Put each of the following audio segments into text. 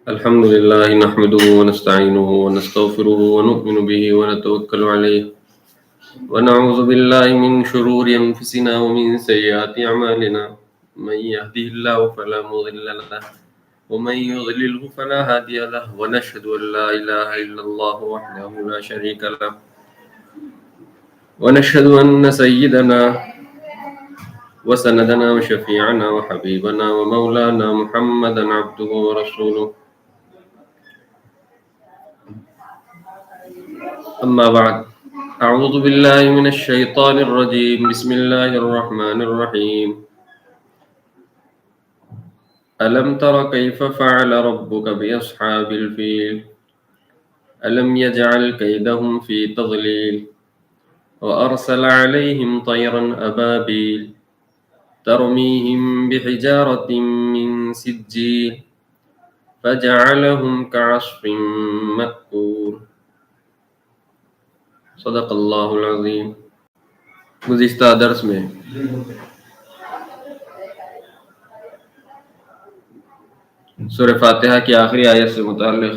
الحمد لله نحمده ونستعينه ونستغفره ونؤمن به ونتوكل عليه ونعوذ بالله من شرور أنفسنا ومن سيئات أعمالنا من يهده الله فلا مضل له ومن يضلله فلا هادي له ونشهد أن لا إله إلا الله وحده لا شريك له ونشهد أن سيدنا وسندنا وشفيعنا وحبيبنا ومولانا محمدا عبده ورسوله أما بعد أعوذ بالله من الشيطان الرجيم بسم الله الرحمن الرحيم ألم تر كيف فعل ربك بأصحاب الفيل ألم يجعل كيدهم في تضليل وأرسل عليهم طيرا أبابيل ترميهم بحجارة من سجيل فجعلهم كعصف مأكول صدق اللہ العظیم۔ گزشتہ درس میں سورہ فاتحہ کی آخری آیت سے متعلق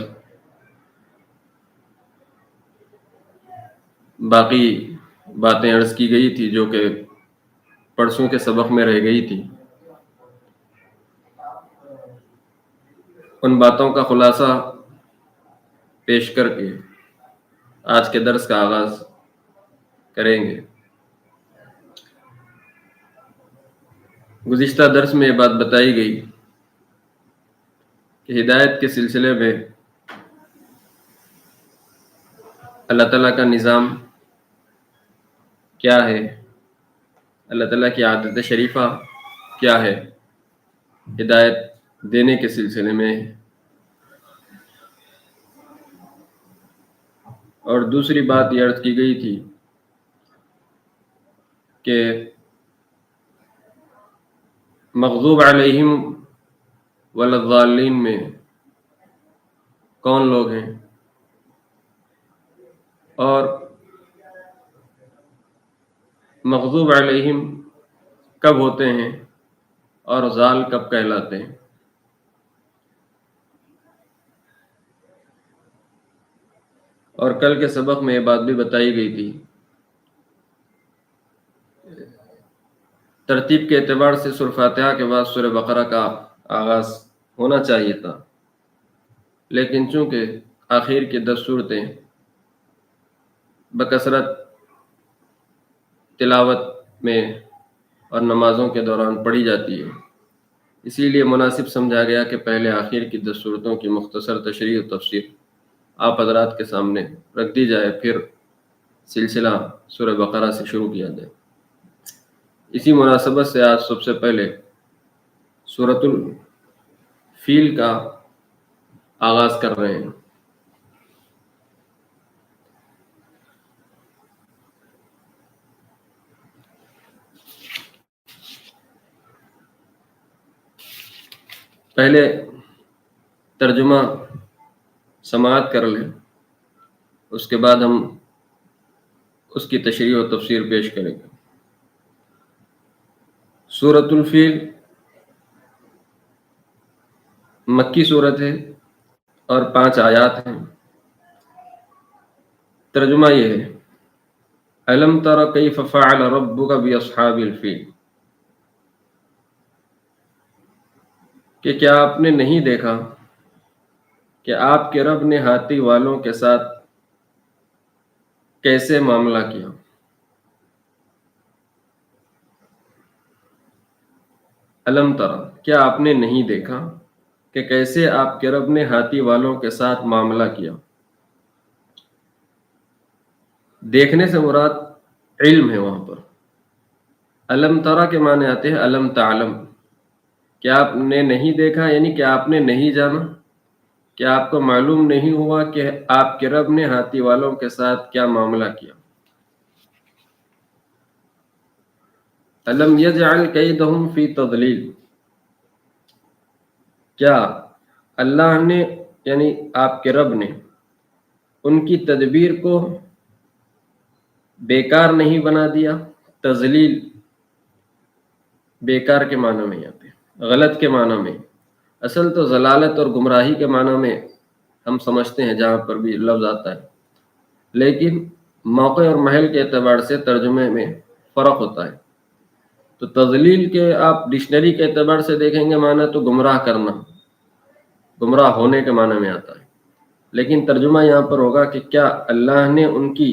باقی باتیں عرض کی گئی تھی جو کہ پرسوں کے سبق میں رہ گئی تھی۔ ان باتوں کا خلاصہ پیش کر کے آج کے درس کا آغاز کریں گے۔ گزشتہ درس میں یہ بات بتائی گئی کہ ہدایت کے سلسلے میں اللہ تعالیٰ کا نظام کیا ہے، اللہ تعالیٰ کی عادت شریفہ کیا ہے ہدایت دینے کے سلسلے میں، اور دوسری بات یہ عرض کی گئی تھی کہ مغضوب علیہم والضالین میں کون لوگ ہیں اور مغضوب علیہم کب ہوتے ہیں اور ضال کب کہلاتے ہیں۔ اور کل کے سبق میں یہ بات بھی بتائی گئی تھی ترتیب کے اعتبار سے سورہ فاتحہ کے بعد سورہ بقرہ کا آغاز ہونا چاہیے تھا، لیکن چونکہ آخر کی 10 صورتیں بکثرت تلاوت میں اور نمازوں کے دوران پڑھی جاتی ہے، اسی لیے مناسب سمجھا گیا کہ پہلے آخر کی 10 صورتوں کی مختصر تشریح و تفسیر آپ حضرات کے سامنے رکھ دی جائے، پھر سلسلہ سورہ بقرہ سے شروع کیا جائے۔ اسی مناسبت سے آج سب سے پہلے سورۃ الفیل کا آغاز کر رہے ہیں۔ پہلے ترجمہ سماعت کر لیں، اس کے بعد ہم اس کی تشریح و تفسیر پیش کریں گے۔ سورۃ الفیل مکی سورت ہے اور 5 آیات ہیں۔ ترجمہ یہ ہے: الم تر کیف فعل ربک باصحاب الفیل، کہ کیا آپ نے نہیں دیکھا کہ آپ کے رب نے ہاتھی والوں کے ساتھ کیسے معاملہ کیا۔ الم تر، کیا آپ نے نہیں دیکھا کہ کیسے آپ کے رب نے ہاتھی والوں کے ساتھ معاملہ کیا۔ دیکھنے سے مراد علم ہے وہاں پر۔ الم ترا کے معنی آتے ہیں الم تعلم، کیا آپ نے نہیں دیکھا یعنی کہ آپ نے نہیں جانا، کیا آپ کو معلوم نہیں ہوا کہ آپ کے رب نے ہاتھی والوں کے ساتھ کیا معاملہ کیا۔ الم یجعل کیدہم فی تضلیل، کیا اللہ نے یعنی آپ کے رب نے ان کی تدبیر کو بیکار نہیں بنا دیا۔ تضلیل بیکار کے معنی میں آتے ہیں، غلط کے معنی میں، اصل تو ضلالت اور گمراہی کے معنی میں ہم سمجھتے ہیں جہاں پر بھی لفظ آتا ہے، لیکن موقع اور محل کے اعتبار سے ترجمے میں فرق ہوتا ہے۔ تو تضلیل کے آپ ڈکشنری کے اعتبار سے دیکھیں گے معنی تو گمراہ کرنا، گمراہ ہونے کے معنی میں آتا ہے، لیکن ترجمہ یہاں پر ہوگا کہ کیا اللہ نے ان کی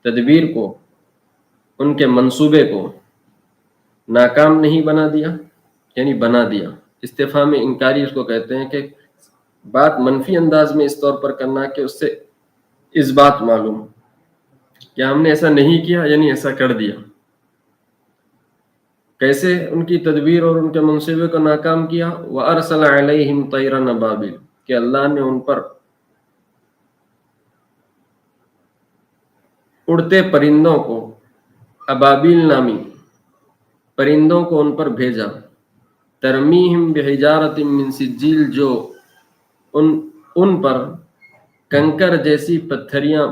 تدبیر کو، ان کے منصوبے کو ناکام نہیں بنا دیا، یعنی بنا دیا۔ استفہام انکاری اس کو کہتے ہیں کہ بات منفی انداز میں اس طور پر کرنا کہ اس سے اس بات معلوم کہ ہم نے ایسا نہیں کیا، یعنی ایسا کر دیا۔ کیسے ان کی تدبیر اور ان کے منصوبے کو ناکام کیا؟ وَأَرْسَلَ عَلَيْهِمْ طَيْرًا أَبَابِيلَ، کہ اللہ نے ان پر اڑتے پرندوں کو، ابابیل نامی پرندوں کو ان پر بھیجا، ترمیہم بحجارۃ من سجیل، جو ان پر کنکر جیسی پتھریاں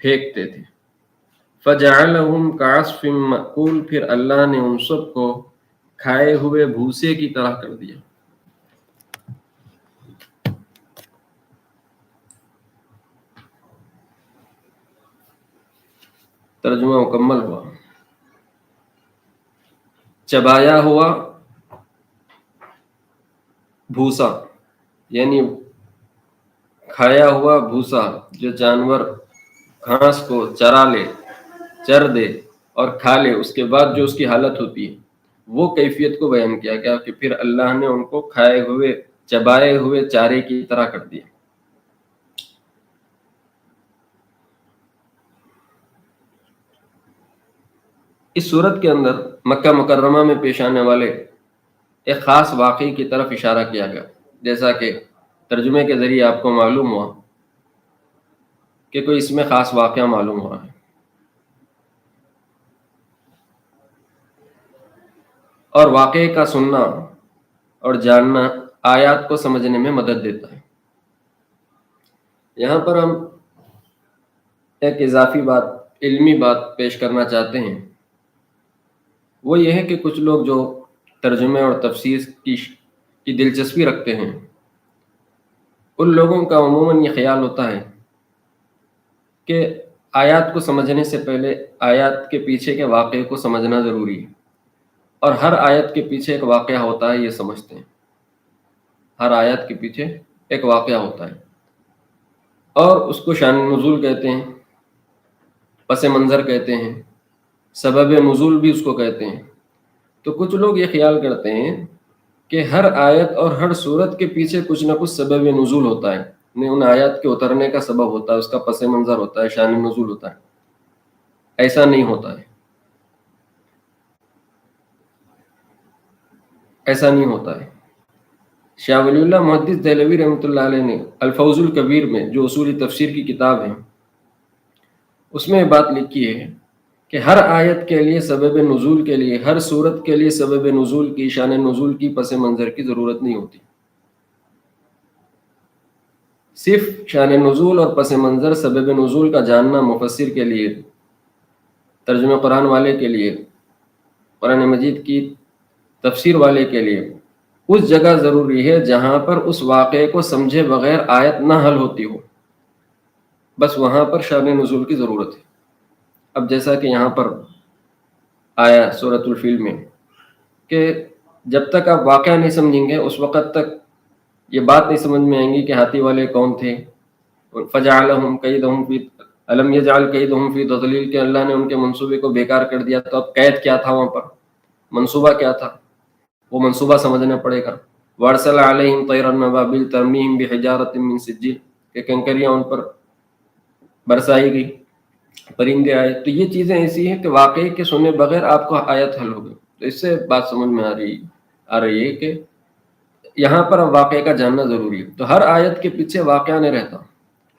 پھینکتے تھے، فجعلہم کعصف مأکول، پھر اللہ نے ان سب کو کھائے ہوئے بھوسے کی طرح کر دیا۔ ترجمہ مکمل ہوا۔ چبایا ہوا بھوسا، یعنی کھایا ہوا بھوسا، جو جانور گھاس کو چر دے اور کھا لے، اس کے بعد جو اس کی حالت ہوتی ہے، وہ کیفیت کو بیان کیا گیا کہ پھر اللہ نے ان کو کھائے ہوئے، چبائے ہوئے چارے کی طرح کر دیا۔ اس صورت کے اندر مکہ مکرمہ میں پیش آنے والے ایک خاص واقعے کی طرف اشارہ کیا گیا، جیسا کہ ترجمے کے ذریعے آپ کو معلوم ہوا کہ کوئی اس میں خاص واقعہ معلوم ہو رہا ہے۔ اور واقعے کا سننا اور جاننا آیات کو سمجھنے میں مدد دیتا ہے۔ یہاں پر ہم ایک اضافی بات، علمی بات پیش کرنا چاہتے ہیں، وہ یہ ہے کہ کچھ لوگ جو ترجمے اور تفسیر کی دلچسپی رکھتے ہیں، ان لوگوں کا عموماً یہ خیال ہوتا ہے کہ آیات کو سمجھنے سے پہلے آیات کے پیچھے کے واقعے کو سمجھنا ضروری ہے، اور ہر آیت کے پیچھے ایک واقعہ ہوتا ہے، یہ سمجھتے ہیں۔ ہر آیت کے پیچھے ایک واقعہ ہوتا ہے، اور اس کو شان نزول کہتے ہیں، پس منظر کہتے ہیں، سبب نزول بھی اس کو کہتے ہیں۔ تو کچھ لوگ یہ خیال کرتے ہیں کہ ہر آیت اور ہر صورت کے پیچھے کچھ نہ کچھ سبب نزول ہوتا ہے، ان آیات کے اترنے کا سبب ہوتا ہے، اس کا پس منظر ہوتا ہے، شان نزول ہوتا ہے۔ ایسا نہیں ہوتا ہے، ایسا نہیں ہوتا ہے۔ شاہ ولی اللہ محدث دہلوی رحمۃ اللہ علیہ نے الفوز الکبیر میں، جو اصول تفسیر کی کتاب ہے، اس میں بات لکھی ہے کہ ہر آیت کے لیے سبب نزول کے لیے، ہر صورت کے لیے سبب نزول کی، شان نزول کی، پس منظر کی ضرورت نہیں ہوتی۔ صرف شان نزول اور پس منظر، سبب نزول کا جاننا مفسر کے لیے، ترجمہ قرآن والے کے لیے، قرآن مجید کی تفسیر والے کے لیے اس جگہ ضروری ہے جہاں پر اس واقعے کو سمجھے بغیر آیت نہ حل ہوتی ہو، بس وہاں پر شان نزول کی ضرورت ہے۔ اب جیسا کہ یہاں پر آیا سورۃ الفیل میں کہ جب تک آپ واقعہ نہیں سمجھیں گے، اس وقت تک یہ بات نہیں سمجھ میں آئیں گی کہ ہاتھی والے کون تھے۔ فجعلہم کیدہم فی الم یجعل کیدہم فی تضلیل، کہ اللہ نے ان کے منصوبے کو بیکار کر دیا، تو اب قید کیا تھا، وہاں پر منصوبہ کیا تھا، وہ منصوبہ سمجھنا پڑے گا۔ وارسل علیہم طیرا ابابیل ترمیہم بحجارۃ من سجیل، کہ کنکریاں ان پر برسائی گئی، پرندے آئے۔ تو یہ چیزیں ایسی ہیں کہ واقعے کے سنے بغیر آپ کو آیت حل ہوگی۔ تو اس سے بات سمجھ میں آ رہی ہے کہ یہاں پر واقعے کا جاننا ضروری ہے۔ تو ہر آیت کے پیچھے واقعہ نہیں رہتا،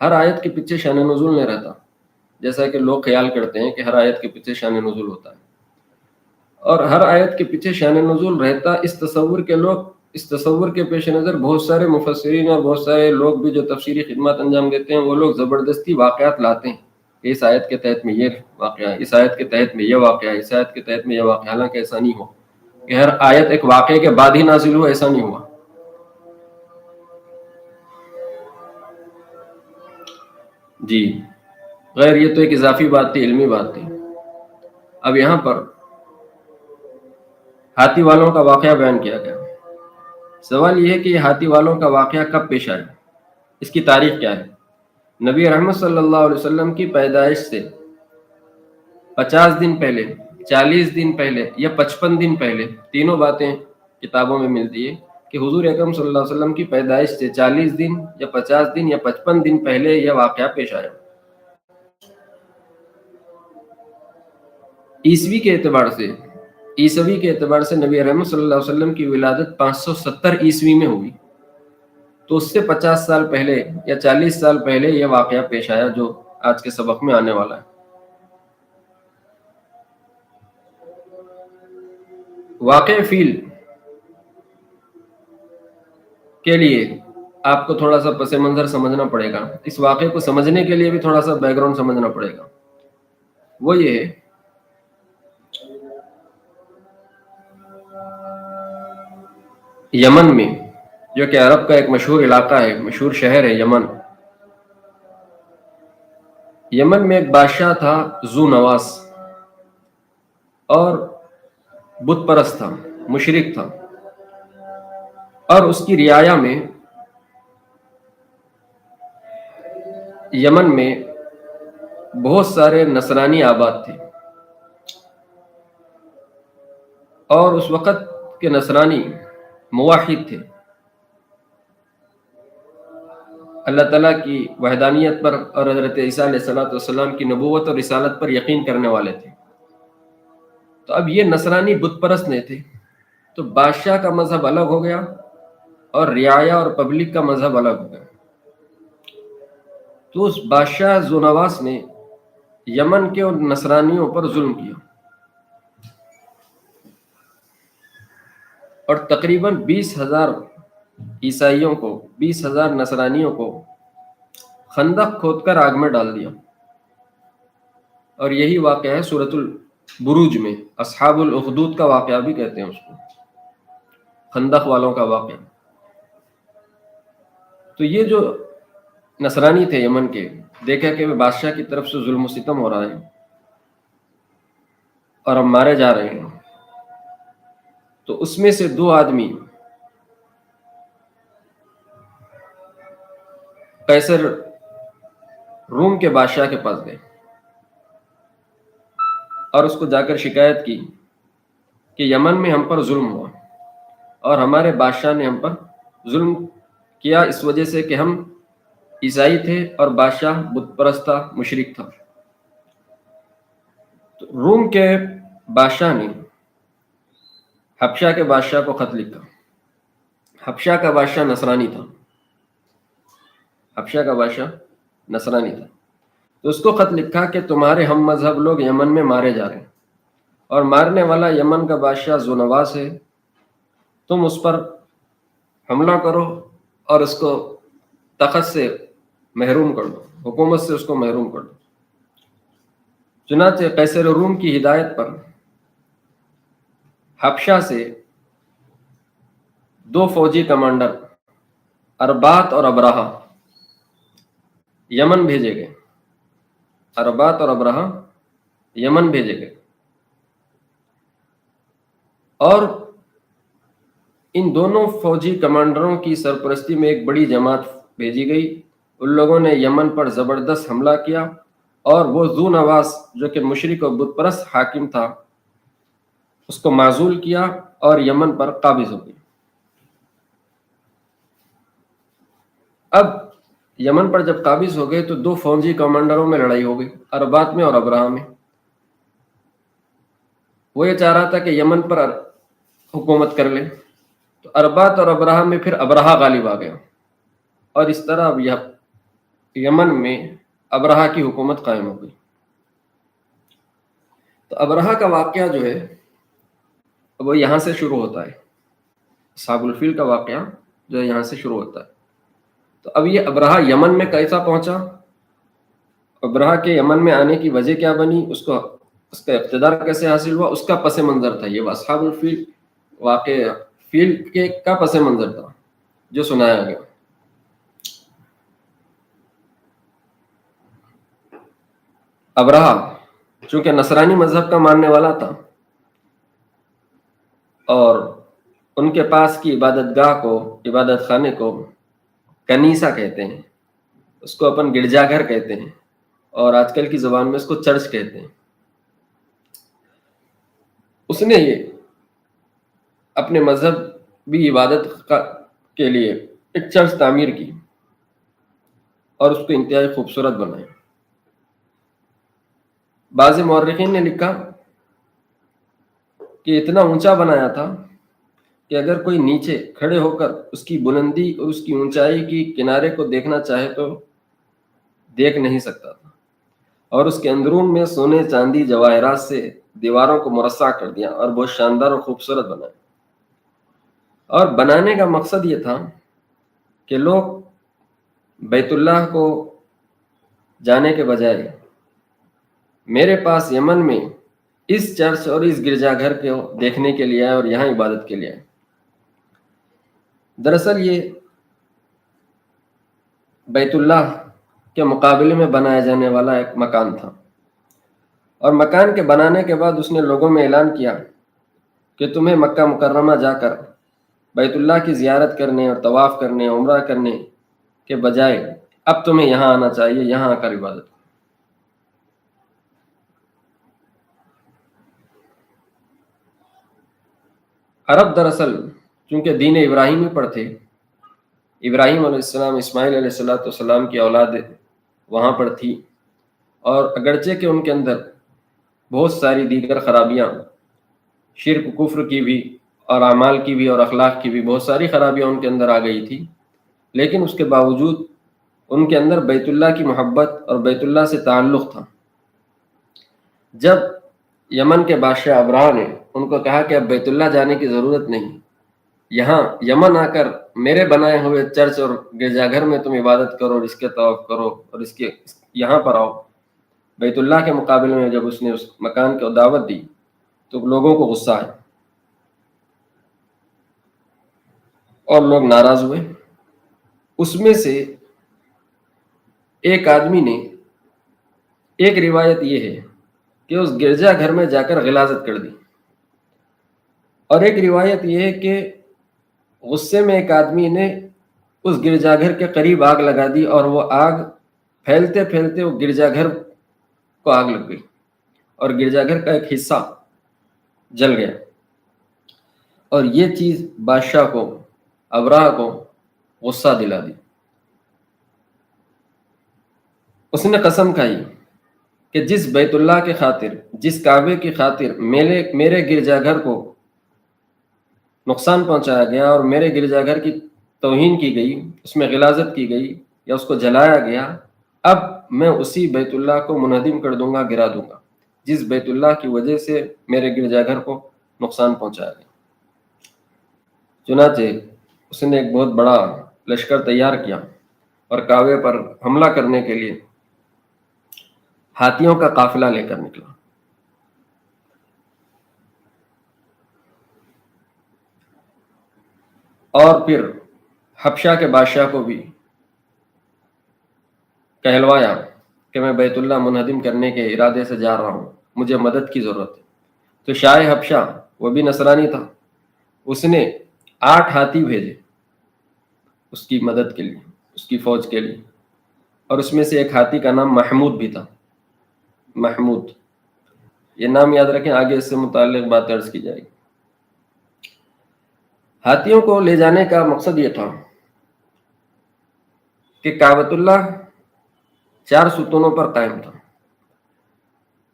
ہر آیت کے پیچھے شان نزول نہیں رہتا، جیسا کہ لوگ خیال کرتے ہیں کہ ہر آیت کے پیچھے شان نزول ہوتا ہے۔ اور ہر آیت کے پیچھے شان نزول رہتا، اس تصور کے پیش نظر بہت سارے مفسرین اور بہت سارے لوگ بھی جو تفسیری خدمات انجام دیتے ہیں، وہ لوگ زبردستی واقعات لاتے ہیں کہ اس آیت کے تحت میں یہ واقعہ ہے، اس آیت کے تحت میں یہ واقعہ ہے، اس آیت کے تحت میں یہ واقعہ، حالانکہ ایسا نہیں ہو کہ ہر آیت ایک واقعے کے بعد ہی نازل ہو، ایسا نہیں ہوا۔ جی غیر یہ تو ایک اضافی بات تھی، علمی بات تھی. اب یہاں پر ہاتھی والوں کا واقعہ بیان کیا گیا. سوال یہ ہے کہ یہ ہاتھی والوں کا واقعہ کب پیش آیا، اس کی تاریخ کیا ہے؟ نبی رحمت صلی اللہ علیہ وسلم کی پیدائش سے 50 دن پہلے، 40 دن پہلے یا 55 دن پہلے، تینوں باتیں کتابوں میں ملتی ہے کہ حضور اکرم صلی اللہ علیہ وسلم کی پیدائش سے 40 دن یا 50 دن یا 55 دن پہلے یہ واقعہ پیش آیا. عیسوی کے اعتبار سے نبی رحمت صلی اللہ علیہ وسلم کی ولادت 570 عیسوی میں ہوئی. تو اس سے 50 سال پہلے یا 40 سال پہلے یہ واقعہ پیش آیا جو آج کے سبق میں آنے والا ہے. واقع فیل کے لیے آپ کو تھوڑا سا پس منظر سمجھنا پڑے گا. اس واقعے کو سمجھنے کے لیے بھی تھوڑا سا بیک گراؤنڈ سمجھنا پڑے گا. وہ یہ ہے یمن میں، جو کہ عرب کا ایک مشہور علاقہ ہے، مشہور شہر ہے یمن. یمن میں ایک بادشاہ تھا ذو نواس، اور بت پرست تھا، مشرک تھا. اور اس کی رعایا میں یمن میں بہت سارے نصرانی آباد تھے. اور اس وقت کے نصرانی موحد تھے، اللہ تعالیٰ کی وحدانیت پر اور حضرت عیسیٰ علیہ السلام کی نبوت اور رسالت پر یقین کرنے والے تھے. تو اب یہ نصرانی بت پرست نہیں تھے، تو بادشاہ کا مذہب الگ ہو گیا اور رعایا اور پبلک کا مذہب الگ ہو گیا. تو اس بادشاہ ذو نواس نے یمن کے ان نصرانیوں پر ظلم کیا، اور تقریباً 20,000 عیسائیوں کو، 20,000 نصرانیوں کو خندق کھود کر آگ میں ڈال دیا. اور یہی واقعہ ہے سورۃ البروج میں، اصحاب الاخدود کا واقعہ بھی کہتے ہیں اس کو، خندق والوں کا واقعہ. تو یہ جو نصرانی تھے یمن کے، دیکھا کہ بادشاہ کی طرف سے ظلم و ستم ہو رہا ہے اور ہم مارے جا رہے ہیں. تو اس میں سے 2 آدمی قیصر روم کے بادشاہ کے پاس گئے اور اس کو جا کر شکایت کی کہ یمن میں ہم پر ظلم ہوا اور ہمارے بادشاہ نے ہم پر ظلم کیا اس وجہ سے کہ ہم عیسائی تھے اور بادشاہ بت پرست تھا، مشرک تھا. تو روم کے بادشاہ نے حبشہ کے بادشاہ کو خط لکھا. حبشہ کا بادشاہ نصرانی تھا، حبشہ کا بادشاہ نصرانی تھا. تو اس کو خط لکھا کہ تمہارے ہم مذہب لوگ یمن میں مارے جا رہے ہیں، اور مارنے والا یمن کا بادشاہ ذو نواس ہے. تم اس پر حملہ کرو اور اس کو تخت سے محروم کر دو، حکومت سے اس کو محروم کر دو. چنانچہ قیصر روم کی ہدایت پر حبشہ سے 2 فوجی کمانڈر اربات اور ابرہہ یمن بھیجے گئے. اربات اور ابرہہ یمن بھیجے گئے، اور ان دونوں فوجی کمانڈروں کی سرپرستی میں ایک بڑی جماعت بھیجی گئی. ان لوگوں نے یمن پر زبردست حملہ کیا، اور وہ ذو نواس جو کہ مشرک اور بت پرست حاکم تھا اس کو معزول کیا اور یمن پر قابض ہو گئی. اب یمن پر جب قابض ہو گئے تو 2 فوجی کمانڈروں میں لڑائی ہو گئی، اربات میں اور ابرہہ میں. وہ یہ چاہ رہا تھا کہ یمن پر حکومت کر لے، تو اربات اور ابرہہ میں پھر ابرہہ غالب آ گیا، اور اس طرح اب یمن میں ابرہہ کی حکومت قائم ہو گئی. تو ابرہہ کا واقعہ جو ہے وہ یہاں سے شروع ہوتا ہے، اصحاب الفیل کا واقعہ جو ہے یہاں سے شروع ہوتا ہے. تو اب یہ ابرہہ یمن میں کیسا پہنچا، ابرہہ کے یمن میں آنے کی وجہ کیا بنی، اس کا اقتدار کیسے حاصل ہوا، اس کا پس منظر تھا. یہ اصحاب الفیل واقعہ فیل کے کا پس منظر تھا جو سنایا گیا. ابرہہ چونکہ نصرانی مذہب کا ماننے والا تھا اور ان کے پاس کی عبادت گاہ کو، عبادت خانے کو کنیسا کہتے ہیں، اس کو اپن گرجا گھر کہتے ہیں، اور آج کل کی زبان میں اس کو چرچ کہتے ہیں۔ اس نے یہ اپنے مذہبی عبادت کے لیے ایک چرچ تعمیر کی اور اس کو انتہائی خوبصورت بنایا۔ بعض مورخین نے لکھا کہ اتنا اونچا بنایا تھا کہ اگر کوئی نیچے کھڑے ہو کر اس کی بلندی اور اس کی اونچائی کی کنارے کو دیکھنا چاہے تو دیکھ نہیں سکتا تھا، اور اس کے اندرون میں سونے چاندی جواہرات سے دیواروں کو مرصع کر دیا اور بہت شاندار اور خوبصورت بنایا۔ اور بنانے کا مقصد یہ تھا کہ لوگ بیت اللہ کو جانے کے بجائے میرے پاس یمن میں اس چرچ اور اس گرجا گھر کو دیکھنے کے لیے آئے اور یہاں عبادت کے لیے آئے۔ دراصل یہ بیت اللہ کے مقابلے میں بنایا جانے والا ایک مکان تھا، اور مکان کے بنانے کے بعد اس نے لوگوں میں اعلان کیا کہ تمہیں مکہ مکرمہ جا کر بیت اللہ کی زیارت کرنے اور طواف کرنے، عمرہ کرنے کے بجائے اب تمہیں یہاں آنا چاہیے، یہاں آ کر عبادت کرو۔ عرب دراصل چونکہ دین ابراہیمی پر تھے، ابراہیم علیہ السلام، اسماعیل علیہ السلام کی اولاد وہاں پر تھی، اور اگرچہ کہ ان کے اندر بہت ساری دیگر خرابیاں، شرک کفر کی بھی اور اعمال کی بھی اور اخلاق کی بھی بہت ساری خرابیاں ان کے اندر آ گئی تھی، لیکن اس کے باوجود ان کے اندر بیت اللہ کی محبت اور بیت اللہ سے تعلق تھا۔ جب یمن کے بادشاہ ابرہہ نے ان کو کہا کہ اب بیت اللہ جانے کی ضرورت نہیں، یہاں یمن آ کر میرے بنائے ہوئے چرچ اور گرجا گھر میں تم عبادت کرو اور اس کے طواف کرو اور اس کے یہاں پر آؤ، بیت اللہ کے مقابلے میں جب اس نے اس مکان کو دعوت دی تو لوگوں کو غصہ آیا اور لوگ ناراض ہوئے۔ اس میں سے ایک آدمی نے، ایک روایت یہ ہے کہ اس گرجا گھر میں جا کر غلاظت کر دی، اور ایک روایت یہ ہے کہ غصے میں ایک آدمی نے اس گرجا گھر کے قریب آگ لگا دی، اور وہ آگ پھیلتے پھیلتے وہ گرجا گھر کو آگ لگ گئی اور گرجا گھر کا ایک حصہ جل گیا۔ اور یہ چیز بادشاہ کو، ابرہہ کو غصہ دلا دی۔ اس نے قسم کھائی کہ جس بیت اللہ کے خاطر، جس کعبے کی خاطر میرے گرجا گھر کو نقصان پہنچایا گیا اور میرے گرجا گھر کی توہین کی گئی، اس میں غلاظت کی گئی یا اس کو جلایا گیا، اب میں اسی بیت اللہ کو منہدم کر دوں گا، گرا دوں گا، جس بیت اللہ کی وجہ سے میرے گرجا گھر کو نقصان پہنچایا گیا۔ چنانچہ اس نے ایک بہت بڑا لشکر تیار کیا اور کعبے پر حملہ کرنے کے لیے ہاتھیوں کا قافلہ لے کر نکلا۔ اور پھر حبشہ کے بادشاہ کو بھی کہلوایا کہ میں بیت اللہ منہدم کرنے کے ارادے سے جا رہا ہوں، مجھے مدد کی ضرورت ہے۔ تو شاہ حبشہ، وہ بھی نصرانی تھا، اس نے 8 ہاتھی بھیجے اس کی مدد کے لیے، اس کی فوج کے لیے، اور اس میں سے ایک ہاتھی کا نام محمود بھی تھا۔ محمود، یہ نام یاد رکھیں، آگے اس سے متعلق بات عرض کی جائے گی۔ ہاتھیوں کو لے جانے کا مقصد یہ تھا کہ کعبۃ اللہ 4 ستونوں پر قائم تھا،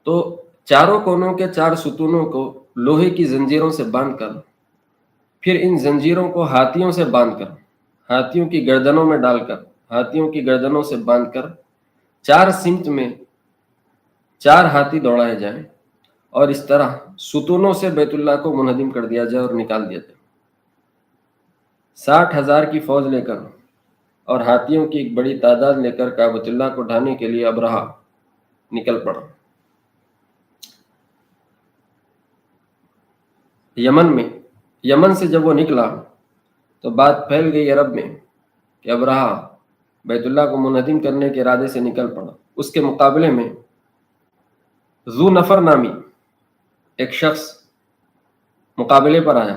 تو چاروں کونوں کے 4 ستونوں کو لوہے کی زنجیروں سے باندھ کر، پھر ان زنجیروں کو ہاتھیوں سے باندھ کر، ہاتھیوں کی گردنوں میں ڈال کر، ہاتھیوں کی گردنوں سے باندھ کر 4 سمت میں 4 ہاتھی دوڑائے جائیں، اور اس طرح ستونوں سے بیت اللہ کو منہدم کر دیا جائے اور نکال دیا جائے۔ 60,000 کی فوج لے کر اور ہاتھیوں کی ایک بڑی تعداد لے کر کعبۃ اللہ کو ڈھانے کے لیے ابرہہ نکل پڑا۔ یمن سے جب وہ نکلا تو بات پھیل گئی عرب میں کہ ابرہہ بیت اللہ کو منہدم کرنے کے ارادے سے نکل پڑا۔ اس کے مقابلے میں ذو نفر نامی ایک شخص مقابلے پر آیا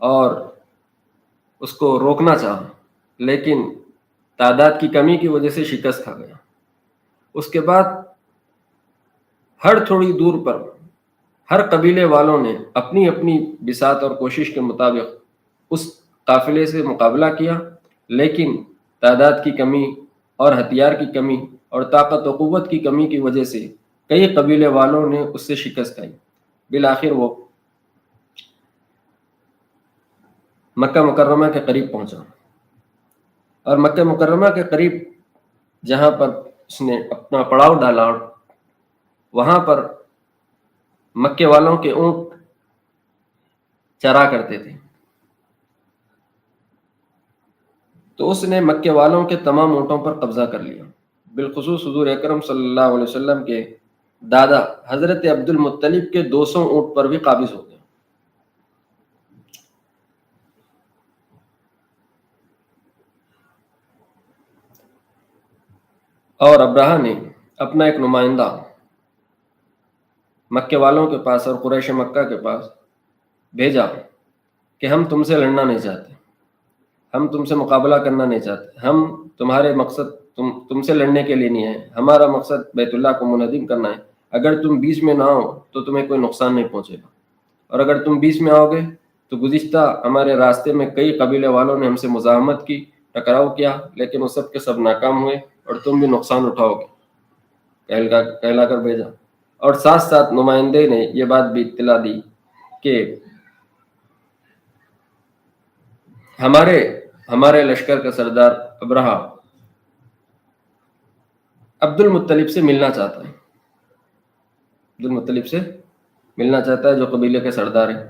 اور اس کو روکنا چاہا، لیکن تعداد کی کمی کی وجہ سے شکست کھا گیا۔ اس کے بعد ہر تھوڑی دور پر ہر قبیلے والوں نے اپنی اپنی بساط اور کوشش کے مطابق اس قافلے سے مقابلہ کیا، لیکن تعداد کی کمی اور ہتھیار کی کمی اور طاقت و قوت کی کمی کی وجہ سے کئی قبیلے والوں نے اس سے شکست کھائی۔ بالآخر وہ مکہ مکرمہ کے قریب پہنچا، اور مکہ مکرمہ کے قریب جہاں پر اس نے اپنا پڑاؤ ڈالا، وہاں پر مکے والوں کے اونٹ چرا کرتے تھے، تو اس نے مکے والوں کے تمام اونٹوں پر قبضہ کر لیا، بالخصوص حضور اکرم صلی اللہ علیہ وسلم کے دادا حضرت عبد المطلب کے 200 اونٹ پر بھی قابض ہو گیا۔ اور ابرہہ نے اپنا ایک نمائندہ مکے والوں کے پاس اور قریش مکہ کے پاس بھیجا کہ ہم تم سے لڑنا نہیں چاہتے، ہم تم سے مقابلہ کرنا نہیں چاہتے، ہم تمہارے مقصد تم سے لڑنے کے لیے نہیں ہے، ہمارا مقصد بیت اللہ کو منہدم کرنا ہے۔ اگر تم بیچ میں نہ ہو تو تمہیں کوئی نقصان نہیں پہنچے گا، اور اگر تم بیچ میں آؤ گے تو گزشتہ ہمارے راستے میں کئی قبیلے والوں نے ہم سے مزاحمت کی، ٹکراؤ کیا، لیکن وہ سب کے سب ناکام ہوئے اور تم بھی نقصان اٹھاؤ گے، کہلا کر بھیجا۔ اور ساتھ ساتھ نمائندے نے یہ بات بھی اطلاع دی کہ ہمارے لشکر کا سردار ابرہہ عبد المطلب سے ملنا چاہتا ہے، عبد المطلب سے ملنا چاہتا ہے جو قبیلے کے سردار ہیں۔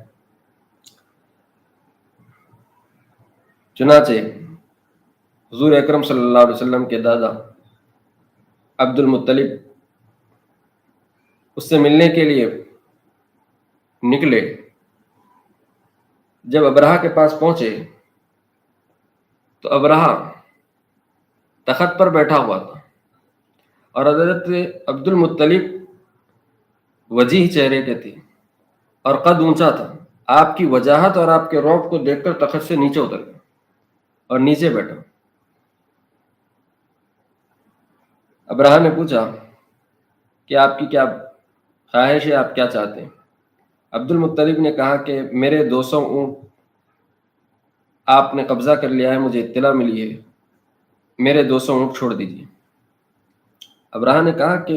چنانچہ حضور اکرم صلی اللہ علیہ وسلم کے دادا عبد المطلب اس سے ملنے کے لیے نکلے۔ جب ابرہہ کے پاس پہنچے تو ابرہہ تخت پر بیٹھا ہوا تھا، اور حضرت عبد المطلب وجیح چہرے کے تھے اور قد اونچا تھا۔ آپ کی وجاہت اور آپ کے رعب کو دیکھ کر تخت سے نیچے اتر گیا اور نیچے بیٹھا۔ ابرہہ نے پوچھا کہ آپ کی کیا خواہش ہے، آپ کیا چاہتے ہیں؟ عبد المطلب نے کہا کہ میرے 200 اونٹ آپ نے قبضہ کر لیا ہے، مجھے اطلاع ملی ہے، میرے 200 اونٹ چھوڑ دیجیے۔ ابرہہ نے کہا کہ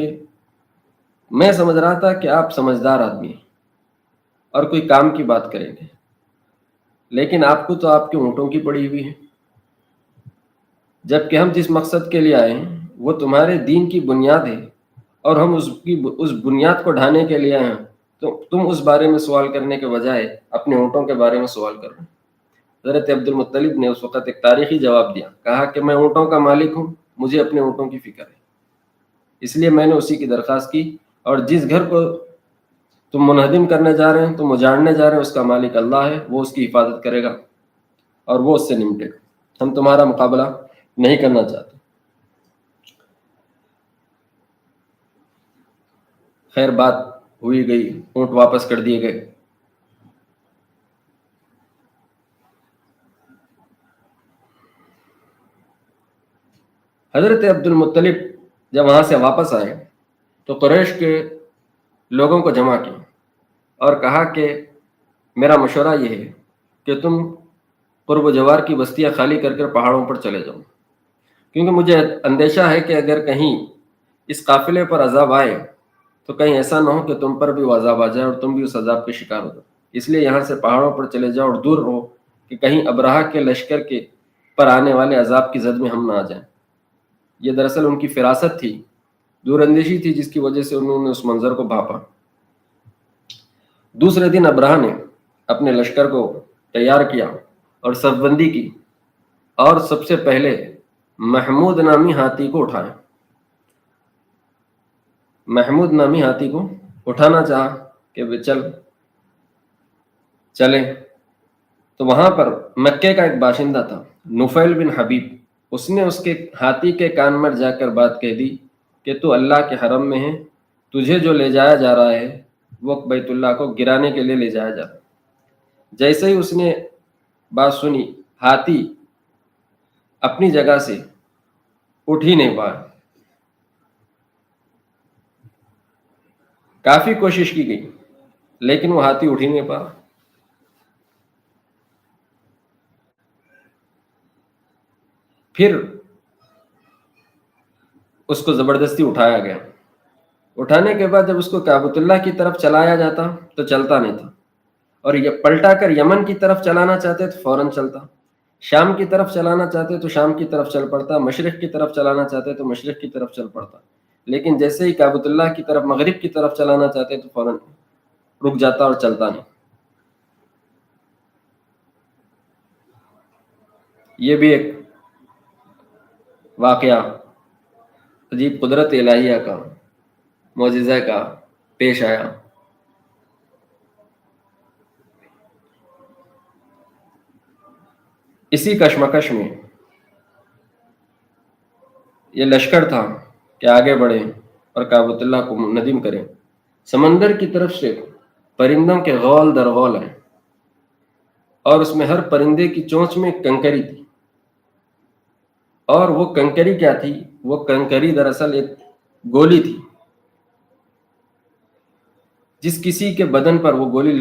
میں سمجھ رہا تھا کہ آپ سمجھدار آدمی ہیں اور کوئی کام کی بات کریں گے، لیکن آپ کو تو آپ کے اونٹوں کی پڑی ہوئی ہے، جبکہ ہم جس مقصد کے لیے آئے ہیں وہ تمہارے دین کی بنیاد ہے، اور ہم اس بنیاد کو ڈھانے کے لیے آئے ہیں، تو تم اس بارے میں سوال کرنے کے بجائے اپنے اونٹوں کے بارے میں سوال کر رہے ہیں۔ حضرت عبد المطلب نے اس وقت ایک تاریخی جواب دیا، کہا کہ میں اونٹوں کا مالک ہوں، مجھے اپنے اونٹوں کی فکر ہے، اس لیے میں نے اسی کی درخواست کی، اور جس گھر کو تم منہدم کرنے جا رہے ہیں، تم اجاڑنے جا رہے ہیں، اس کا مالک اللہ ہے، وہ اس کی حفاظت کرے گا اور وہ اس سے نمٹے گا، ہم تمہارا مقابلہ نہیں کرنا چاہتے۔ خیر بات ہوئی گئی، اونٹ واپس کر دیے گئے۔ حضرت عبد المطلب جب وہاں سے واپس آئے تو قریش کے لوگوں کو جمع کیا اور کہا کہ میرا مشورہ یہ ہے کہ تم قرب و جوار کی بستیاں خالی کر کر پہاڑوں پر چلے جاؤ، کیونکہ مجھے اندیشہ ہے کہ اگر کہیں اس قافلے پر عذاب آئے تو کہیں ایسا نہ ہو کہ تم پر بھی وہ عذاب آ جائے اور تم بھی اس عذاب کے شکار ہو جاؤ، اس لیے یہاں سے پہاڑوں پر چلے جاؤ اور دور رہو کہ کہیں ابرہہ کے لشکر کے پر آنے والے عذاب کی زد میں ہم نہ آ جائیں۔ یہ دراصل ان کی فراست تھی، دور اندیشی تھی، جس کی وجہ سے انہوں نے اس منظر کو بھاپا۔ دوسرے دن ابرہہ نے اپنے لشکر کو تیار کیا اور صف بندی کی، اور سب سے پہلے محمود نامی ہاتھی کو اٹھایا۔ محمود نامی ہاتھی کو اٹھانا چاہا کہ وہ چلیں، تو وہاں پر مکے کا ایک باشندہ تھا نفیل بن حبیب، اس نے اس کے ہاتھی کے کان میں جا کر بات کہہ دی کہ تو اللہ کے حرم میں ہے، تجھے جو لے جایا جا رہا ہے وہ بیت اللہ کو گرانے کے لیے لے جایا جا رہا ہے۔ جیسے ہی اس نے بات سنی، ہاتھی اپنی جگہ سے اٹھ ہی نہیں پا۔ کافی کوشش کی گئی لیکن وہ ہاتھی اٹھ ہی نہیں پا۔ پھر اس کو زبردستی اٹھایا گیا۔ اٹھانے کے بعد جب اس کو کعبۃ اللہ کی طرف چلایا جاتا تو چلتا نہیں تھا، اور یہ پلٹا کر یمن کی طرف چلانا چاہتے تو فوراً چلتا، شام کی طرف چلانا چاہتے تو شام کی طرف چل پڑتا، مشرق کی طرف چلانا چاہتے تو مشرق کی طرف چل پڑتا، لیکن جیسے ہی کعبۃ اللہ کی طرف مغرب کی طرف چلانا چاہتے تو فوراً رک جاتا اور چلتا نہیں۔ یہ بھی ایک واقعہ عجیب قدرت الہیہ کا، معجزہ کا پیش آیا۔ اسی کشمکش میں یہ لشکر تھا کہ آگے بڑھے اور کعبۃ اللہ کو ندیم کریں۔ سمندر کی طرف سے پرندوں کے غول در غول ہیں، اور اس میں ہر پرندے کی چونچ میں کنکری تھی، اور وہ کنکری کیا تھی؟ وہ کنکری دراصل ایک گولی تھی۔ جس کسی کے بدن پر وہ گولی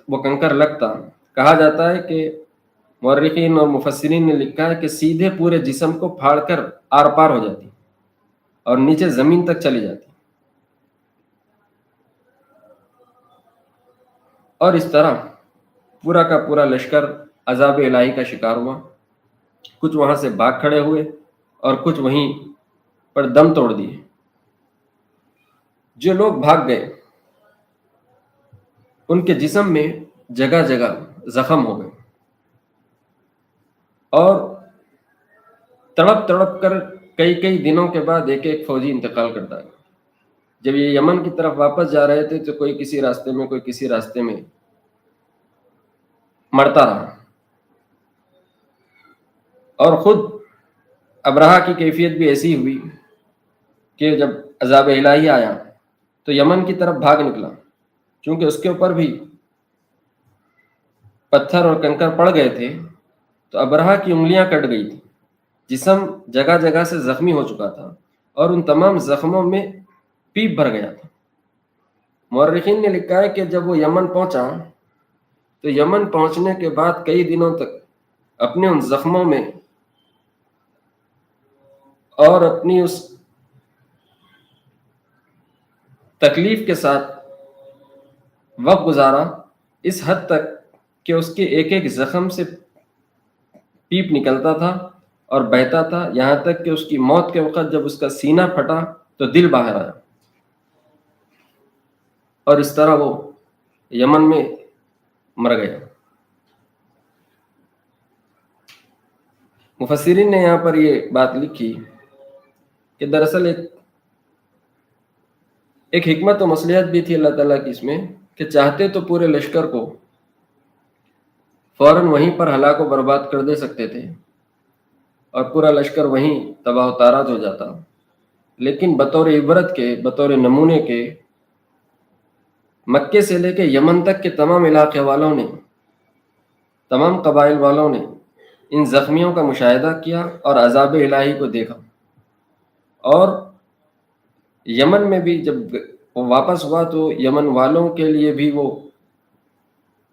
وہ کنکر لگتا، کہا جاتا ہے کہ مورخین اور مفسرین نے لکھا ہے کہ سیدھے پورے جسم کو پھاڑ کر آر پار ہو جاتی اور نیچے زمین تک چلی جاتی، اور اس طرح پورا کا پورا لشکر عذاب الہی کا شکار ہوا۔ کچھ وہاں سے بھاگ کھڑے ہوئے اور کچھ وہیں پر دم توڑ دیے۔ جو لوگ بھاگ گئے ان کے جسم میں جگہ جگہ زخم ہو گئے، اور تڑپ تڑپ کر کئی کئی دنوں کے بعد ایک ایک فوجی انتقال کرتا ہے۔ جب یہ یمن کی طرف واپس جا رہے تھے تو کوئی کسی راستے میں، کوئی کسی راستے میں مرتا رہا، اور خود ابرہہ کی کیفیت بھی ایسی ہوئی کہ جب عذاب الہی آیا تو یمن کی طرف بھاگ نکلا، چونکہ اس کے اوپر بھی پتھر اور کنکر پڑ گئے تھے، تو ابرہہ کی انگلیاں کٹ گئی تھی، جسم جگہ جگہ سے زخمی ہو چکا تھا، اور ان تمام زخموں میں پیپ بھر گیا تھا۔ مورخین نے لکھا ہے کہ جب وہ یمن پہنچا تو یمن پہنچنے کے بعد کئی دنوں تک اپنے ان زخموں میں اور اپنی اس تکلیف کے ساتھ وقت گزارا، اس حد تک کہ اس کے ایک ایک زخم سے پیپ نکلتا تھا اور بہتا تھا، یہاں تک کہ اس کی موت کے وقت جب اس کا سینہ پھٹا تو دل باہر آیا، اور اس طرح وہ یمن میں مر گیا۔ مفسرین نے یہاں پر یہ بات لکھی کہ دراصل ایک حکمت و مصلحت بھی تھی اللہ تعالیٰ کی اس میں، کہ چاہتے تو پورے لشکر کو فوراً وہیں پر ہلاک و برباد کر دے سکتے تھے اور پورا لشکر وہیں تباہ و تاراج ہو جاتا، لیکن بطور عبرت کے، بطور نمونے کے، مکے سے لے کے یمن تک کے تمام علاقے والوں نے، تمام قبائل والوں نے ان زخمیوں کا مشاہدہ کیا اور عذاب الہی کو دیکھا، اور یمن میں بھی جب وہ واپس ہوا تو یمن والوں کے لیے بھی وہ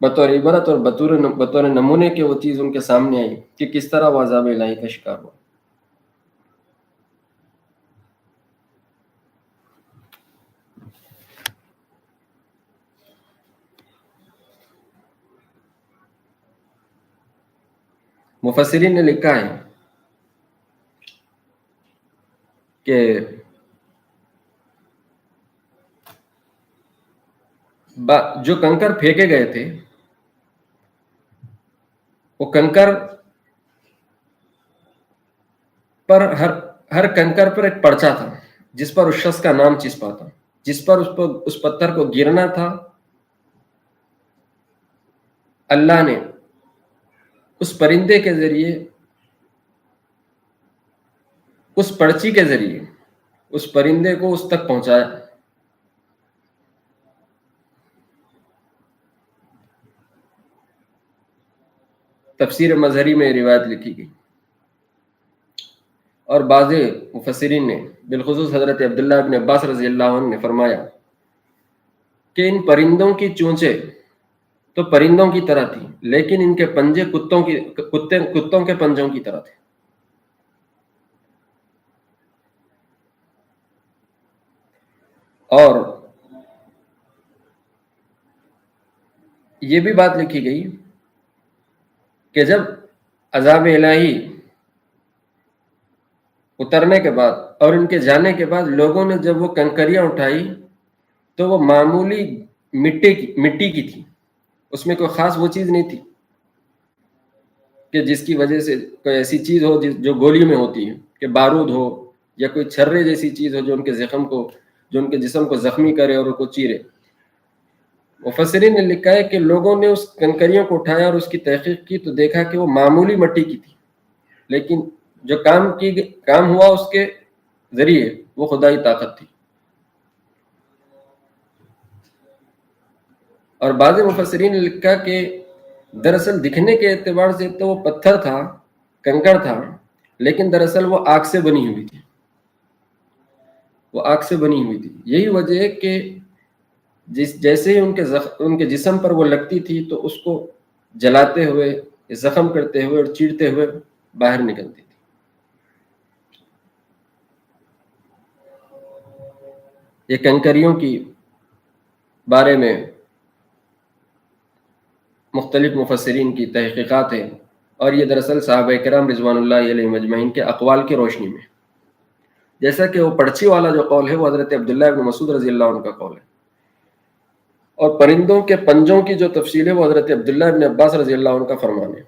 بطور عبرت اور بطور نمونے کے وہ چیز ان کے سامنے آئی کہ کس طرح وہ عذاب الہی کا شکار ہوا۔ مفسرین نے لکھا ہے کہ جو کنکر پھینکے گئے تھے وہ کنکر پر ہر کنکر پر ایک پرچہ تھا جس پر اس شخص کا نام چسپا تھا، جس پر اس پتھر کو گرنا تھا اللہ نے اس پرندے کے ذریعے، اس پرچی کے ذریعے اس پرندے کو اس تک پہنچایا، تفسیر مظہری میں روایت لکھی گئی، اور بعض مفسرین نے بالخصوص حضرت عبداللہ ابن عباس رضی اللہ عنہ نے فرمایا کہ ان پرندوں کی چونچیں تو پرندوں کی طرح تھی، لیکن ان کے پنجے کتوں کے پنجوں کی طرح تھے۔ اور یہ بھی بات لکھی گئی کہ جب عذاب الہی اترنے کے بعد اور ان کے جانے کے بعد لوگوں نے جب وہ کنکریاں اٹھائی تو وہ معمولی مٹی کی تھی، اس میں کوئی خاص وہ چیز نہیں تھی کہ جس کی وجہ سے کوئی ایسی چیز ہو جو گولی میں ہوتی ہے، کہ بارود ہو یا کوئی چھرے جیسی چیز ہو جو ان کے جسم کو زخمی کرے اور ان کو چیرے۔ مفسرین نے لکھا ہے کہ لوگوں نے اس کنکریوں کو اٹھایا اور اس کی تحقیق کی تو دیکھا کہ وہ معمولی مٹی کی تھی، لیکن جو کام ہوا اس کے ذریعے وہ خدائی طاقت تھی۔ اور بعض مفسرین نے لکھا کہ دراصل دکھنے کے اعتبار سے تو وہ پتھر تھا، کنکر تھا، لیکن دراصل وہ آگ سے بنی ہوئی تھی، یہی وجہ ہے کہ جیسے ہی ان کے جسم پر وہ لگتی تھی تو اس کو جلاتے ہوئے، زخم کرتے ہوئے اور چیرتے ہوئے باہر نکلتی تھی۔ یہ کنکریوں کی بارے میں مختلف مفسرین کی تحقیقات ہیں، اور یہ دراصل صحابہ کرام رضوان اللہ علیہ مجمعین کے اقوال کی روشنی میں، جیسا کہ وہ پرچی والا جو قول ہے وہ حضرت عبداللہ ابن مسعود رضی اللہ عنہ کا قول ہے، اور پرندوں کے پنجوں کی جو تفصیل ہے وہ حضرت عبداللہ ابن عباس رضی اللہ عنہ کا فرمان ہے۔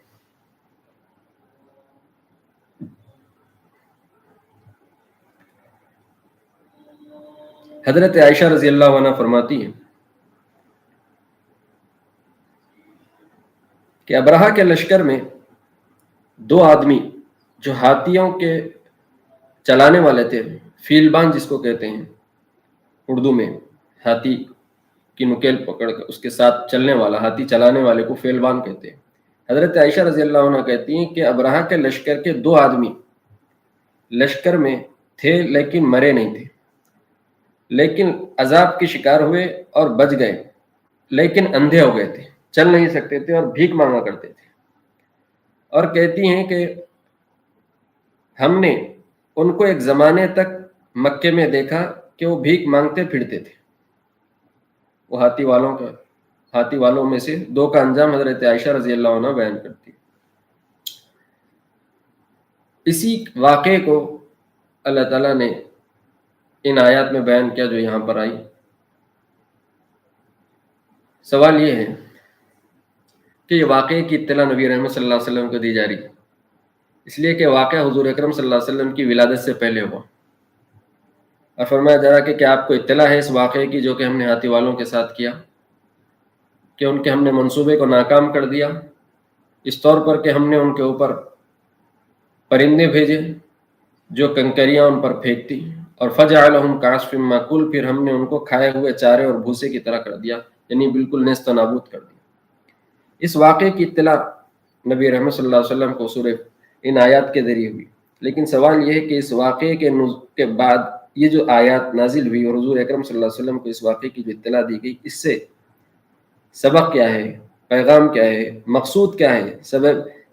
حضرت عائشہ رضی اللہ عنہ فرماتی ہیں کہ ابرہہ کے لشکر میں 2 آدمی جو ہاتھیوں کے چلانے والے تھے، فیلبان جس کو کہتے ہیں اردو میں، ہاتھی کی نکیل پکڑ کر اس کے ساتھ چلنے والا، ہاتھی چلانے والے کو فیلبان کہتے ہیں۔ حضرت عائشہ رضی اللہ عنہ کہتی ہیں کہ ابرہہ کے لشکر کے 2 آدمی لشکر میں تھے لیکن مرے نہیں تھے، لیکن عذاب کے شکار ہوئے اور بچ گئے، لیکن اندھے ہو گئے تھے، چل نہیں سکتے تھے اور بھیک مانگا کرتے تھے۔ اور کہتی ہیں کہ ہم نے ان کو ایک زمانے تک مکے میں دیکھا کہ وہ بھیک مانگتے پھرتے تھے۔ وہ ہاتھی والوں میں سے 2 کا انجام حضرت عائشہ رضی اللہ عنہ بیان کرتی ہے۔ اسی واقعے کو اللہ تعالیٰ نے ان آیات میں بیان کیا جو یہاں پر آئی۔ سوال یہ ہے کہ یہ واقعے کی اطلاع نبی رحمت صلی اللہ علیہ وسلم کو دی جا رہی ہے، اس لیے کہ واقعہ حضور اکرم صلی اللہ علیہ وسلم کی ولادت سے پہلے ہوا، اور فرمایا جا رہا کہ کیا آپ کو اطلاع ہے اس واقعے کی جو کہ ہم نے ہاتھی والوں کے ساتھ کیا، کہ ان کے ہم نے منصوبے کو ناکام کر دیا، اس طور پر کہ ہم نے ان کے اوپر پرندے بھیجے جو کنکریاں ان پر پھینکتی، اور فجعلہم کعصف مأکول، پھر ہم نے ان کو کھائے ہوئے چارے اور بھوسے کی طرح کر دیا، یعنی بالکل نیست و نابود کر دیا۔ اس واقعے کی اطلاع نبی رحمت صلی اللہ علیہ وسلم کو سورہ ان آیات کے ذریعے ہوئی، لیکن سوال یہ ہے کہ اس واقعے کے بعد یہ جو آیات نازل ہوئی اور حضور اکرم صلی اللہ علیہ وسلم کو اس واقعے کی جو اطلاع دی گئی، اس سے سبق کیا ہے، پیغام کیا ہے، مقصود کیا ہے؟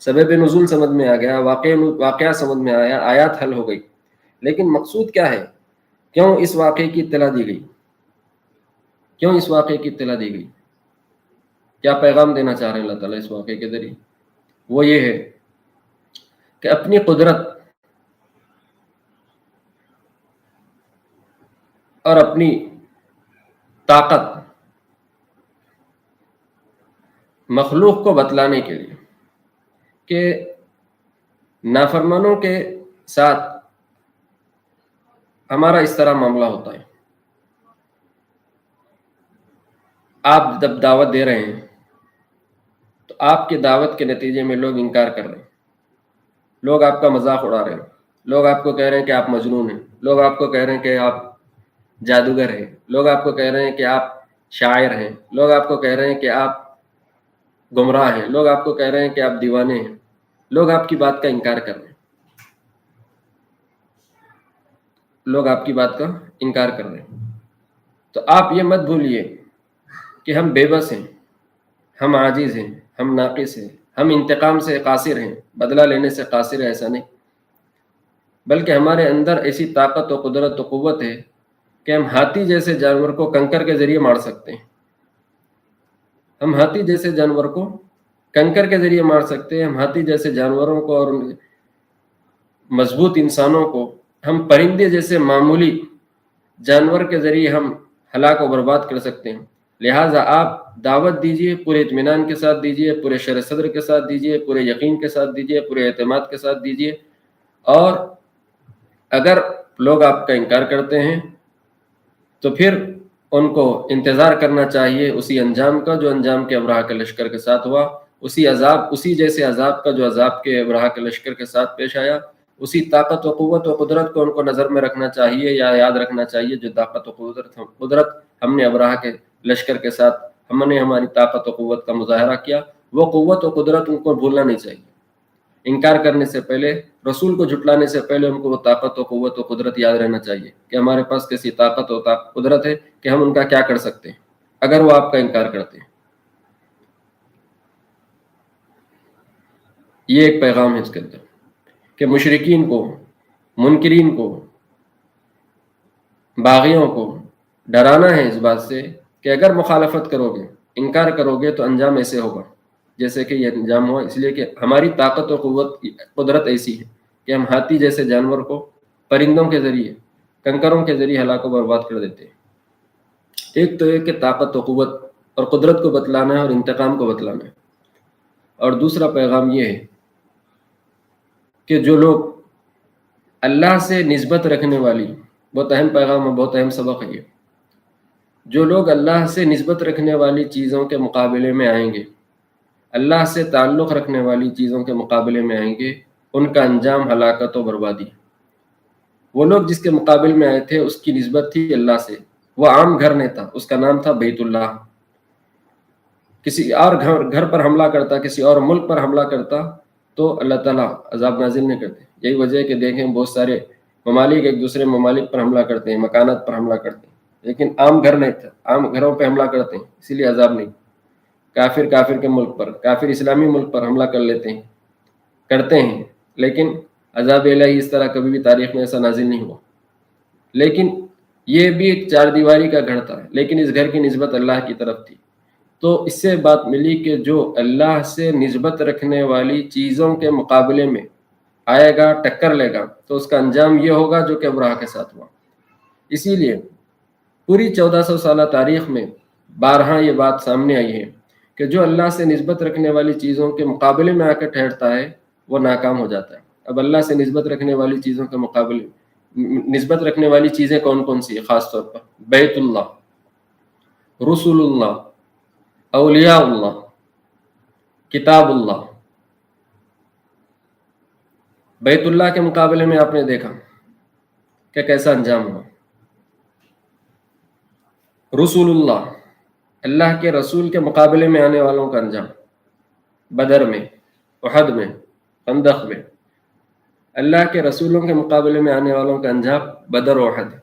سبب نزول سمجھ میں آ گیا، واقعہ سمجھ میں آیا، آیات حل ہو گئی، لیکن مقصود کیا ہے؟ کیوں اس واقعے کی اطلاع دی گئی؟ کیا پیغام دینا چاہ رہے ہیں اللہ تعالیٰ اس واقعے کے ذریعے؟ وہ یہ ہے کہ اپنی قدرت اور اپنی طاقت مخلوق کو بتلانے کے لیے کہ نافرمانوں کے ساتھ ہمارا اس طرح معاملہ ہوتا ہے۔ آپ جب دعوت دے رہے ہیں تو آپ کی دعوت کے نتیجے میں لوگ انکار کر رہے ہیں، لوگ آپ کا مذاق اڑا رہے ہیں، لوگ آپ کو کہہ رہے ہیں کہ آپ مجنون ہیں، لوگ آپ کو کہہ رہے ہیں کہ آپ جادوگر ہیں، لوگ آپ کو کہہ رہے ہیں کہ آپ شاعر ہیں، لوگ آپ کو کہہ رہے ہیں کہ آپ گمراہ ہیں، لوگ آپ کو کہہ رہے ہیں کہ آپ دیوانے ہیں، لوگ آپ کی بات کا انکار کر رہے ہیں، لوگ آپ کی بات کا انکار کر رہے ہیں۔ تو آپ یہ مت بھولیے کہ ہم بے بس ہیں، ہم عاجز ہیں، ہم ناقص ہیں، ہم انتقام سے قاصر ہیں، بدلہ لینے سے قاصر ہے، ایسا نہیں، بلکہ ہمارے اندر ایسی طاقت و قدرت و قوت ہے کہ ہم ہاتھی جیسے جانور کو کنکر کے ذریعے مار سکتے ہیں، ہم ہاتھی جیسے جانور کو کنکر کے ذریعے مار سکتے ہیں، ہم ہاتھی جیسے جانوروں کو اور مضبوط انسانوں کو ہم پرندے جیسے معمولی جانور کے ذریعے ہم ہلاک و برباد کر سکتے ہیں۔ لہٰذا آپ دعوت دیجئے، پورے اطمینان کے ساتھ دیجئے، پورے شرح صدر کے ساتھ دیجئے، پورے یقین کے ساتھ دیجئے، پورے اعتماد کے ساتھ دیجئے، اور اگر لوگ آپ کا انکار کرتے ہیں تو پھر ان کو انتظار کرنا چاہیے اسی انجام کا جو انجام کے ابرہہ کے لشکر کے ساتھ ہوا، اسی جیسے عذاب کا جو عذاب کے ابرہہ کے لشکر کے ساتھ پیش آیا، اسی طاقت و قوت و قدرت کو ان کو نظر میں رکھنا چاہیے یا یاد رکھنا چاہیے جو طاقت و قدرت ہم نے ابرہہ کے لشکر کے ساتھ، ہم نے ہماری طاقت و قوت کا مظاہرہ کیا، وہ قوت و قدرت ان کو بھولنا نہیں چاہیے۔ انکار کرنے سے پہلے، رسول کو جھٹلانے سے پہلے ان کو وہ طاقت و قوت و قدرت یاد رہنا چاہیے کہ ہمارے پاس کیسی طاقت و قدرت ہے کہ ہم ان کا کیا کر سکتے ہیں اگر وہ آپ کا انکار کرتے ہیں۔ یہ ایک پیغام ہے اس کے اندر کہ مشرکین کو، منکرین کو، باغیوں کو ڈرانا ہے اس بات سے کہ اگر مخالفت کرو گے، انکار کرو گے تو انجام ایسے ہوگا جیسے کہ یہ انجام ہوا، اس لیے کہ ہماری طاقت و قدرت ایسی ہے کہ ہم ہاتھی جیسے جانور کو پرندوں کے ذریعے، کنکروں کے ذریعے ہلاک و برباد کر دیتے ہیں۔ ایک تو ایک کہ طاقت و قوت اور قدرت کو بتلانا ہے اور انتقام کو بتلانا ہے، اور دوسرا پیغام یہ ہے کہ جو لوگ اللہ سے نسبت رکھنے والی، بہت اہم پیغام ہے، بہت اہم سبق ہے یہ، جو لوگ اللہ سے نسبت رکھنے والی چیزوں کے مقابلے میں آئیں گے، اللہ سے تعلق رکھنے والی چیزوں کے مقابلے میں آئیں گے، ان کا انجام ہلاکت و بربادی۔ وہ لوگ جس کے مقابل میں آئے تھے اس کی نسبت تھی اللہ سے، وہ عام گھر نہیں تھا، اس کا نام تھا بیت اللہ۔ کسی اور گھر پر حملہ کرتا، کسی اور ملک پر حملہ کرتا تو اللہ تعالیٰ عذاب نازل نہیں کرتے۔ یہی وجہ ہے کہ دیکھیں بہت سارے ممالک ایک دوسرے ممالک پر حملہ کرتے ہیں، مکانات پر حملہ کرتے ہیں، لیکن عام گھر نہیں تھا، عام گھروں پہ حملہ کرتے ہیں، اسی لیے عذاب نہیں۔ کافر کے ملک پر، کافر اسلامی ملک پر حملہ کر لیتے ہیں، کرتے ہیں، لیکن عذاب الہی اس طرح کبھی بھی تاریخ میں ایسا نازل نہیں ہوا۔ لیکن یہ بھی ایک چار دیواری کا گھر تھا، لیکن اس گھر کی نسبت اللہ کی طرف تھی۔ تو اس سے بات ملی کہ جو اللہ سے نسبت رکھنے والی چیزوں کے مقابلے میں آئے گا، ٹکر لے گا، تو اس کا انجام یہ ہوگا جو کہ ابرہہ کے ساتھ ہوا۔ اسی لیے پوری 1400 سالہ تاریخ میں بارہا یہ بات سامنے آئی ہے کہ جو اللہ سے نسبت رکھنے والی چیزوں کے مقابلے میں آ کر ٹھہرتا ہے وہ ناکام ہو جاتا ہے۔ اب اللہ سے نسبت رکھنے والی چیزوں کے مقابلے نسبت رکھنے والی چیزیں کون کون سی ہیں؟ خاص طور پر بیت اللہ، رسول اللہ، اولیاء اللہ، کتاب اللہ۔ بیت اللہ کے مقابلے میں آپ نے دیکھا کہ کیسا انجام ہوا۔ رسول اللہ، اللہ کے رسول کے مقابلے میں آنے والوں کا انجام، بدر میں، احد میں، خندق میں، اللہ کے رسولوں کے مقابلے میں آنے والوں کا انجام بدر و احد۔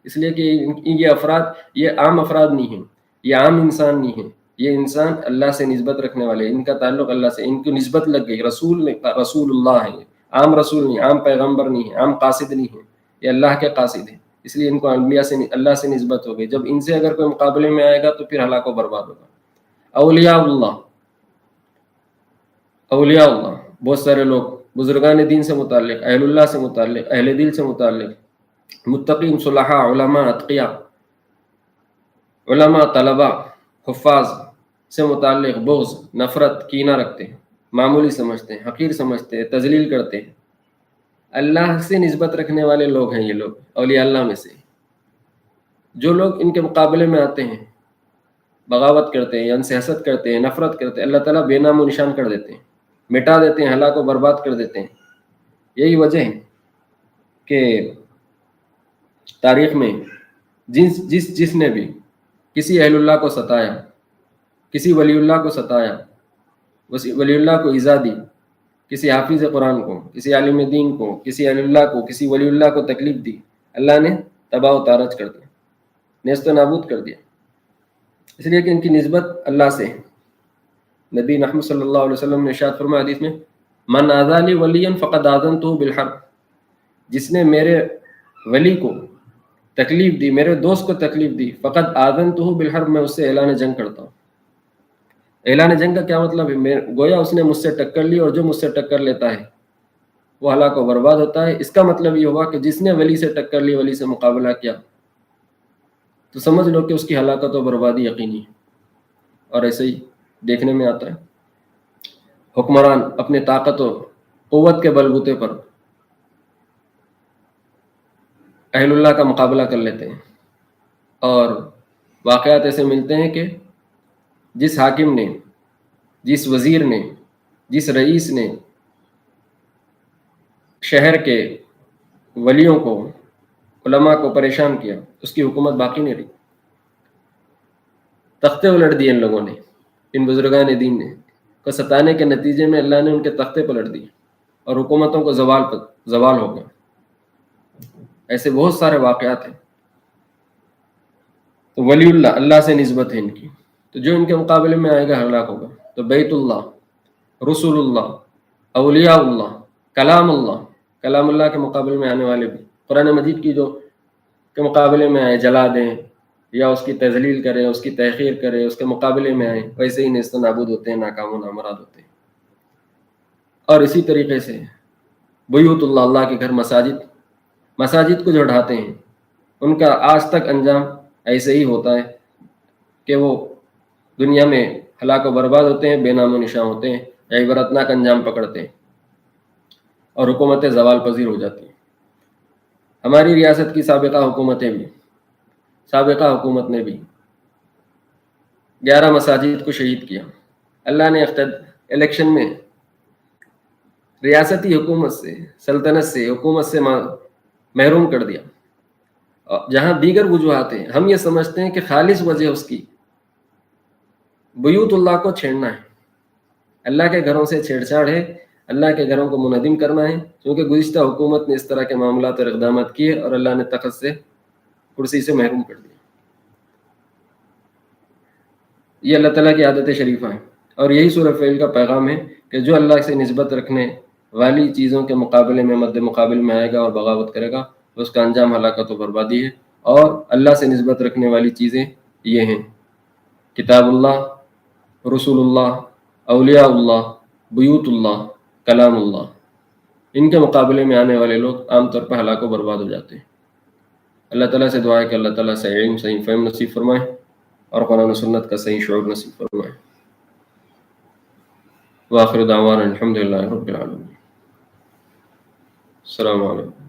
اس لیے کہ یہ افراد، یہ عام افراد نہیں ہیں، یہ عام انسان نہیں ہیں، یہ انسان اللہ سے نسبت رکھنے والے، ان کا تعلق اللہ سے، ان کو نسبت لگ گئی، رسول اللہ ہے، عام رسول نہیں، عام پیغمبر نہیں ہے، عام قاصد نہیں ہے، یہ اللہ کے قاصد ہیں، اس لیے ان کو انبیاء سے، اللہ سے نسبت ہو گئی۔ جب ان سے اگر کوئی مقابلے میں آئے گا تو پھر ہلاک و برباد ہوگا۔ اولیاء اللہ، اولیاء اللہ، بہت سارے لوگ بزرگان دین سے متعلق، اہل اللہ سے متعلق، اہل دل سے متعلق، متقین، صلحاء، علماء، اتقیاء، علماء، طلباء، حفاظ سے متعلق بغض، نفرت، کینہ رکھتے ہیں، معمولی سمجھتے ہیں، حقیر سمجھتے ہیں، تذلیل کرتے ہیں۔ اللہ سے نسبت رکھنے والے لوگ ہیں یہ لوگ، اولیاء اللہ میں سے۔ جو لوگ ان کے مقابلے میں آتے ہیں، بغاوت کرتے ہیں، ان سے حسد کرتے ہیں، نفرت کرتے ہیں، اللہ تعالیٰ بے نام و نشان کر دیتے ہیں، مٹا دیتے ہیں، ہلاک و برباد کر دیتے ہیں۔ یہی وجہ ہے کہ تاریخ میں جس نے بھی کسی اہل اللہ کو ستایا، کسی ولی اللہ کو ستایا، ولی اللہ کو ایذا دی، کسی حافظ قرآن کو، کسی عالم دین کو، کسی علی اللہ کو، کسی ولی اللہ کو تکلیف دی، اللہ نے تباہ و تارج کر دیا، نیست و نابود کر دیا، اس لیے کہ ان کی نسبت اللہ سے ہے۔ نبی محمد صلی اللہ علیہ وسلم نے ارشاد فرمایا حدیث میں، من آذی ولیا فقد آذنتہ بالحرب، جس نے میرے ولی کو تکلیف دی، میرے دوست کو تکلیف دی، فقد آذنتہ بالحرب، میں اس سے اعلان جنگ کرتا ہوں۔ اعلان جنگ کا کیا مطلب ہے؟ گویا اس نے مجھ سے ٹکر لی، اور جو مجھ سے ٹکر لیتا ہے وہ ہلاک و برباد ہوتا ہے۔ اس کا مطلب یہ ہوا کہ جس نے ولی سے ٹکر لی، ولی سے مقابلہ کیا، تو سمجھ لو کہ اس کی ہلاکت و بربادی یقینی ہے۔ اور ایسے ہی دیکھنے میں آتا ہے حکمران اپنے طاقت و قوت کے بلبوتے پر اہل اللہ کا مقابلہ کر لیتے ہیں، اور واقعات ایسے ملتے ہیں کہ جس حاکم نے، جس وزیر نے، جس رئیس نے شہر کے ولیوں کو، علماء کو پریشان کیا، اس کی حکومت باقی نہیں رہی۔ تختے الٹ دیے ان لوگوں نے، ان بزرگان دین نے، کو ستانے کے نتیجے میں اللہ نے ان کے تختے پلٹ دیے، اور حکومتوں کو زوال ہو گیا۔ ایسے بہت سارے واقعات ہیں۔ تو ولی اللہ، اللہ سے نسبت ہے ان کی، تو جو ان کے مقابلے میں آئے گا ہلاک ہوگا۔ تو بیت اللہ، رسول اللہ، اولیاء اللہ، کلام اللہ کے مقابلے میں آنے والے بھی، قرآن مجید کی جو کے مقابلے میں آئے جلا دیں یا اس کی تذلیل کریں، اس کی تحقیر کریں، اس کے مقابلے میں آئیں، ویسے ہی نیست و نابود ہوتے ہیں، ناکام و نامراد ہوتے ہیں۔ اور اسی طریقے سے بیوت اللہ، اللہ کے گھر، مساجد کو جو ڈھاتے ہیں، ان کا آج تک انجام ایسے ہی ہوتا ہے کہ وہ دنیا میں ہلاک و برباد ہوتے ہیں، بے نام و نشاں ہوتے ہیں، یا عبرتناک انجام پکڑتے ہیں، اور حکومتیں زوال پذیر ہو جاتی ہیں۔ ہماری ریاست کی سابقہ حکومت نے بھی 11 مساجد کو شہید کیا۔ اللہ نے الیکشن میں ریاستی حکومت سے، سلطنت سے، حکومت سے محروم کر دیا۔ جہاں دیگر وجوہات ہیں، ہم یہ سمجھتے ہیں کہ خالص وجہ اس کی بیوت اللہ کو چھیڑنا ہے، اللہ کے گھروں سے چھیڑ چھاڑ ہے، اللہ کے گھروں کو منہدم کرنا ہے، کیونکہ گزشتہ حکومت نے اس طرح کے معاملات اور اقدامات کیے، اور اللہ نے تخت سے، کرسی سے محروم کر دیا۔ یہ اللہ تعالیٰ کی عادت شریفہ ہے، اور یہی سورہ فیل کا پیغام ہے کہ جو اللہ سے نسبت رکھنے والی چیزوں کے مقابلے میں مد مقابل میں آئے گا اور بغاوت کرے گا، اس کا انجام ہلاکت و بربادی ہے۔ اور اللہ سے نسبت رکھنے والی چیزیں یہ ہیں: کتاب اللہ، رسول اللہ، اولیاء اللہ، بیوت اللہ، کلام اللہ۔ ان کے مقابلے میں آنے والے لوگ عام طور پر ہلاک و برباد ہو جاتے ہیں۔ اللہ تعالیٰ سے دعا ہے کہ اللہ تعالیٰ سے علم، صحیح فہم نصیب فرمائے، اور قرآن و سنت کا صحیح شعور نصیب فرمائے۔ وآخر دعوانا الحمدللہ رب العالمین۔ السلام علیکم۔